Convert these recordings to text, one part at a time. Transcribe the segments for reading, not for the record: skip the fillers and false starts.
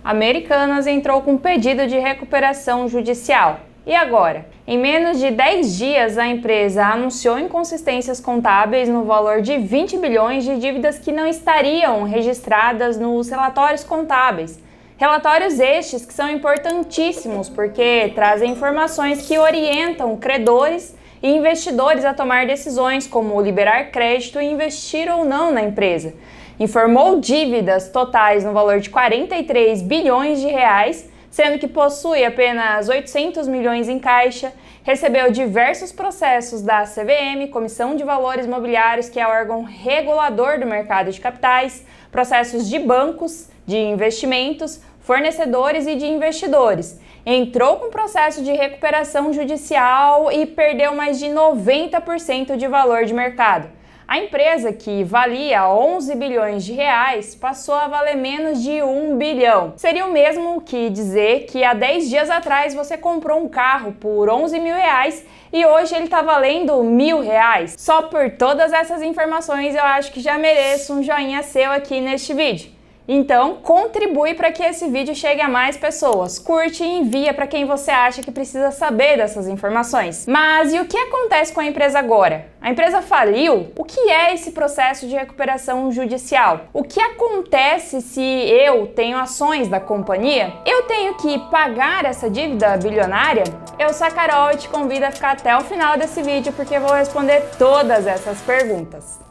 Americanas entrou com pedido de recuperação judicial. E agora? Em menos de 10 dias, a empresa anunciou inconsistências contábeis no valor de 20 bilhões de dívidas que não estariam registradas nos relatórios contábeis. Relatórios estes que são importantíssimos porque trazem informações que orientam credores e investidores a tomar decisões como liberar crédito e investir ou não na empresa. Informou dívidas totais no valor de 43 bilhões de reais, sendo que possui apenas 800 milhões em caixa, recebeu diversos processos da CVM, Comissão de Valores Mobiliários, que é o órgão regulador do mercado de capitais, processos de bancos, de investimentos, fornecedores e de investidores. Entrou com processo de recuperação judicial e perdeu mais de 90% de valor de mercado. A empresa, que valia 11 bilhões de reais, passou a valer menos de 1 bilhão. Seria o mesmo que dizer que há 10 dias atrás você comprou um carro por 11 mil reais e hoje ele está valendo 1.000 reais. Só por todas essas informações eu acho que já mereço um joinha seu aqui neste vídeo. Então, contribui para que esse vídeo chegue a mais pessoas. Curte e envia para quem você acha que precisa saber dessas informações. Mas e o que acontece com a empresa agora? A empresa faliu? O que é esse processo de recuperação judicial? O que acontece se eu tenho ações da companhia? Eu tenho que pagar essa dívida bilionária? Eu sou a Carol e te convido a ficar até o final desse vídeo porque eu vou responder todas essas perguntas.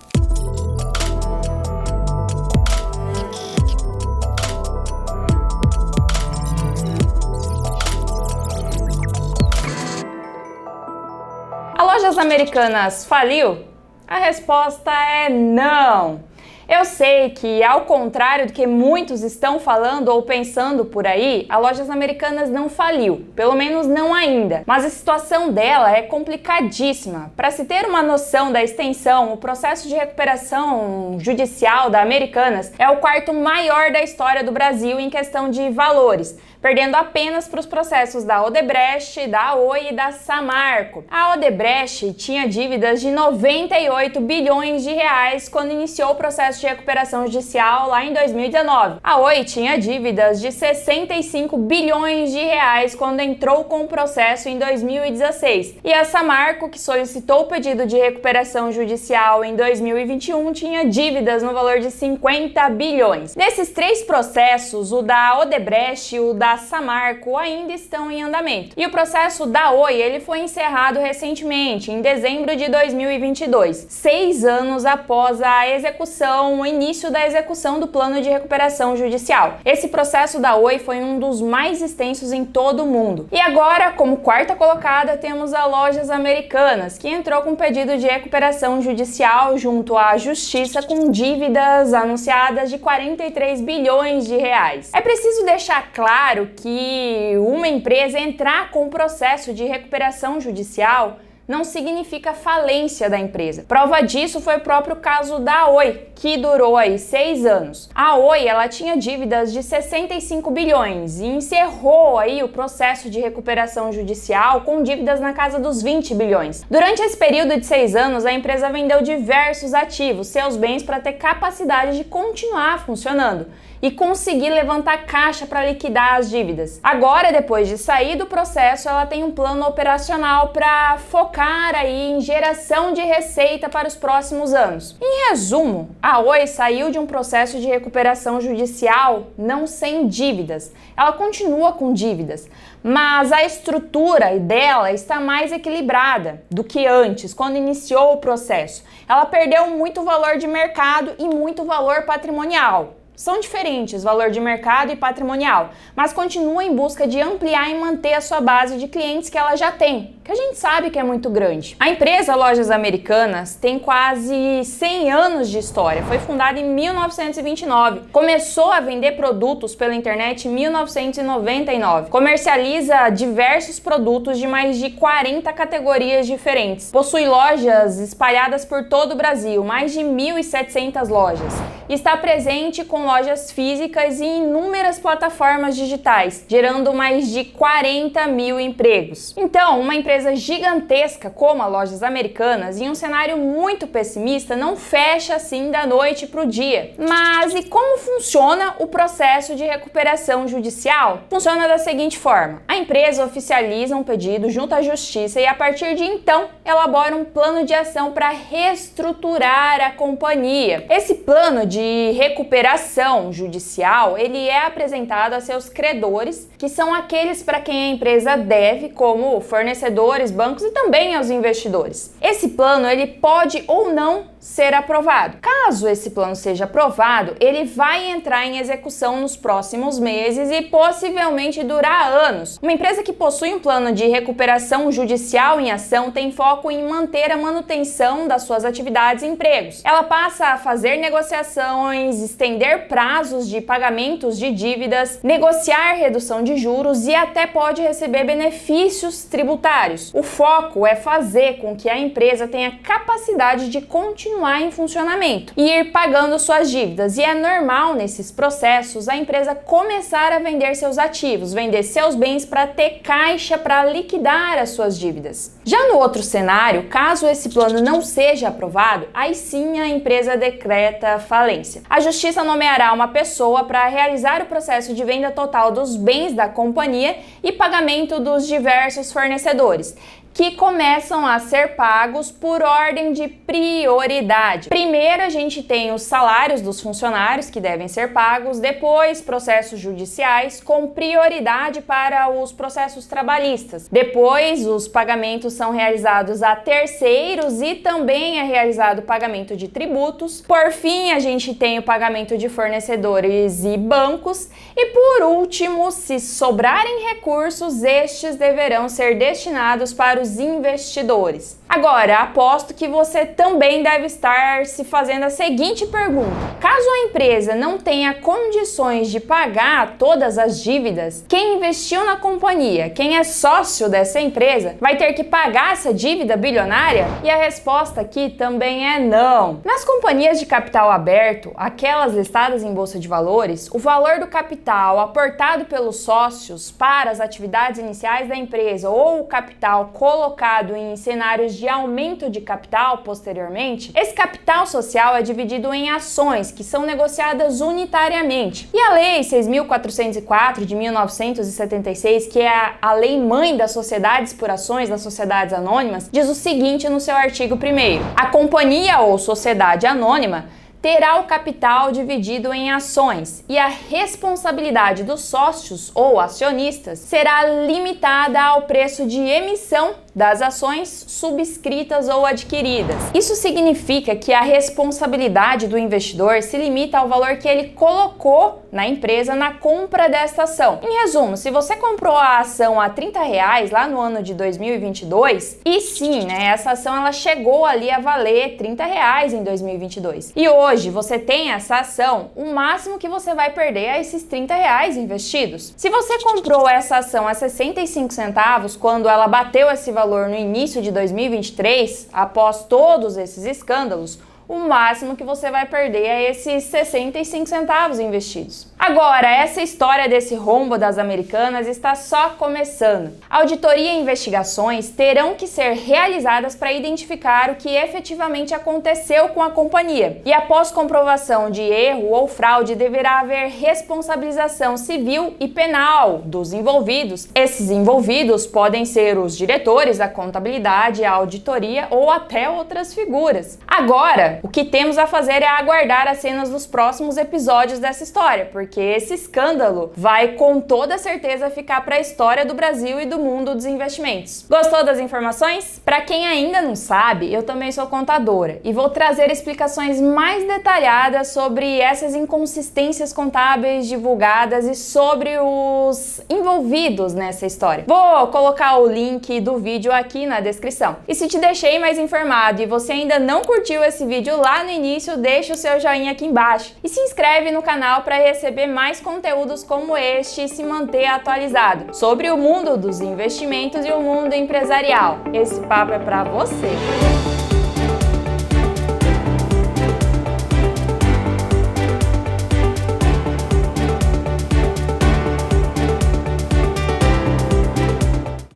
A Lojas Americanas faliu? A resposta é não. Eu sei que, ao contrário do que muitos estão falando ou pensando por aí, a Lojas Americanas não faliu, pelo menos não ainda. Mas a situação dela é complicadíssima. Para se ter uma noção da extensão, o processo de recuperação judicial da Americanas é o quarto maior da história do Brasil em questão de valores, perdendo apenas para os processos da Odebrecht, da Oi e da Samarco. A Odebrecht tinha dívidas de 98 bilhões de reais quando iniciou o processo de recuperação judicial lá em 2019. A Oi tinha dívidas de 65 bilhões de reais quando entrou com o processo em 2016. E a Samarco, que solicitou o pedido de recuperação judicial em 2021, tinha dívidas no valor de 50 bilhões. Nesses três processos, o da Odebrecht e o da Samarco ainda estão em andamento. E o processo da Oi, ele foi encerrado recentemente, em dezembro de 2022, 6 anos após a execução, o início da execução do plano de recuperação judicial. Esse processo da Oi foi um dos mais extensos em todo o mundo. E agora, como quarta colocada, temos a Lojas Americanas, que entrou com pedido de recuperação judicial junto à Justiça com dívidas anunciadas de 43 bilhões de reais. É preciso deixar claro que uma empresa entrar com o processo de recuperação judicial não significa falência da empresa. Prova disso foi o próprio caso da Oi, que durou aí 6 anos. A Oi, ela tinha dívidas de 65 bilhões e encerrou aí o processo de recuperação judicial com dívidas na casa dos 20 bilhões. Durante esse período de 6 anos, a empresa vendeu diversos ativos, seus bens, para ter capacidade de continuar funcionando e conseguir levantar caixa para liquidar as dívidas. Agora, depois de sair do processo, ela tem um plano operacional para focar aí em geração de receita para os próximos anos. Em resumo, a Oi saiu de um processo de recuperação judicial não sem dívidas. Ela continua com dívidas, mas a estrutura dela está mais equilibrada do que antes, quando iniciou o processo. Ela perdeu muito valor de mercado e muito valor patrimonial. São diferentes, valor de mercado e patrimonial, mas continua em busca de ampliar e manter a sua base de clientes que ela já tem, que a gente sabe que é muito grande. A empresa Lojas Americanas tem quase 100 anos de história, foi fundada em 1929, começou a vender produtos pela internet em 1999, comercializa diversos produtos de mais de 40 categorias diferentes, possui lojas espalhadas por todo o Brasil, mais de 1.700 lojas, está presente com com lojas físicas e inúmeras plataformas digitais, gerando mais de 40 mil empregos. Então, uma empresa gigantesca como a Lojas Americanas, em um cenário muito pessimista, não fecha assim da noite para o dia. Mas e como funciona o processo de recuperação judicial? Funciona da seguinte forma: a empresa oficializa um pedido junto à Justiça e, a partir de então, elabora um plano de ação para reestruturar a companhia. Esse plano de recuperação judicial, ele é apresentado a seus credores, que são aqueles para quem a empresa deve, como fornecedores, bancos e também aos investidores. Esse plano, ele pode ou não ser aprovado. Caso esse plano seja aprovado, ele vai entrar em execução nos próximos meses e possivelmente durar anos. Uma empresa que possui um plano de recuperação judicial em ação tem foco em manter a manutenção das suas atividades e empregos. Ela passa a fazer negociações, estender prazos de pagamentos de dívidas, negociar redução de juros e até pode receber benefícios tributários. O foco é fazer com que a empresa tenha capacidade de continuar em funcionamento e ir pagando suas dívidas. E é normal nesses processos a empresa começar a vender seus ativos, vender seus bens para ter caixa para liquidar as suas dívidas. Já no outro cenário, caso esse plano não seja aprovado, aí sim a empresa decreta falência. A Justiça nomeará uma pessoa para realizar o processo de venda total dos bens da companhia e pagamento dos diversos fornecedores, que começam a ser pagos por ordem de prioridade. Primeiro a gente tem os salários dos funcionários que devem ser pagos, depois processos judiciais com prioridade para os processos trabalhistas. Depois os pagamentos são realizados a terceiros e também é realizado o pagamento de tributos. Por fim, a gente tem o pagamento de fornecedores e bancos e, por último, se sobrarem recursos, estes deverão ser destinados para os investidores. Agora, aposto que você também deve estar se fazendo a seguinte pergunta: caso a empresa não tenha condições de pagar todas as dívidas, quem investiu na companhia, quem é sócio dessa empresa, vai ter que pagar essa dívida bilionária? E a resposta aqui também é não. Nas companhias de capital aberto, aquelas listadas em bolsa de valores, o valor do capital aportado pelos sócios para as atividades iniciais da empresa ou o capital colocado em cenários de aumento de capital posteriormente, esse capital social é dividido em ações que são negociadas unitariamente. E a Lei 6.404 de 1976, que é a lei mãe das sociedades por ações, das sociedades anônimas, diz o seguinte no seu artigo 1º: a companhia ou sociedade anônima terá o capital dividido em ações e a responsabilidade dos sócios ou acionistas será limitada ao preço de emissão das ações subscritas ou adquiridas. Isso significa que a responsabilidade do investidor se limita ao valor que ele colocou na empresa na compra desta ação. Em resumo, se você comprou a ação a R$30 lá no ano de 2022, e sim, essa ação ela chegou ali a valer R$30 em 2022. E hoje você tem essa ação, o máximo que você vai perder é esses R$30 investidos. Se você comprou essa ação a 65 centavos quando ela bateu esse valor no início de 2023, após todos esses escândalos, o máximo que você vai perder é esses 65 centavos investidos. Agora, essa história desse rombo das Americanas está só começando. Auditoria e investigações terão que ser realizadas para identificar o que efetivamente aconteceu com a companhia. E após comprovação de erro ou fraude, deverá haver responsabilização civil e penal dos envolvidos. Esses envolvidos podem ser os diretores, a contabilidade, a auditoria ou até outras figuras. Agora, o que temos a fazer é aguardar as cenas dos próximos episódios dessa história, porque esse escândalo vai com toda certeza ficar para a história do Brasil e do mundo dos investimentos. Gostou das informações? Para quem ainda não sabe, eu também sou contadora e vou trazer explicações mais detalhadas sobre essas inconsistências contábeis divulgadas e sobre os envolvidos nessa história. Vou colocar o link do vídeo aqui na descrição. E se te deixei mais informado e você ainda não curtiu esse vídeo lá no início, deixa o seu joinha aqui embaixo e se inscreve no canal para receber mais conteúdos como este e se manter atualizado sobre o mundo dos investimentos e o mundo empresarial. Esse papo é para você!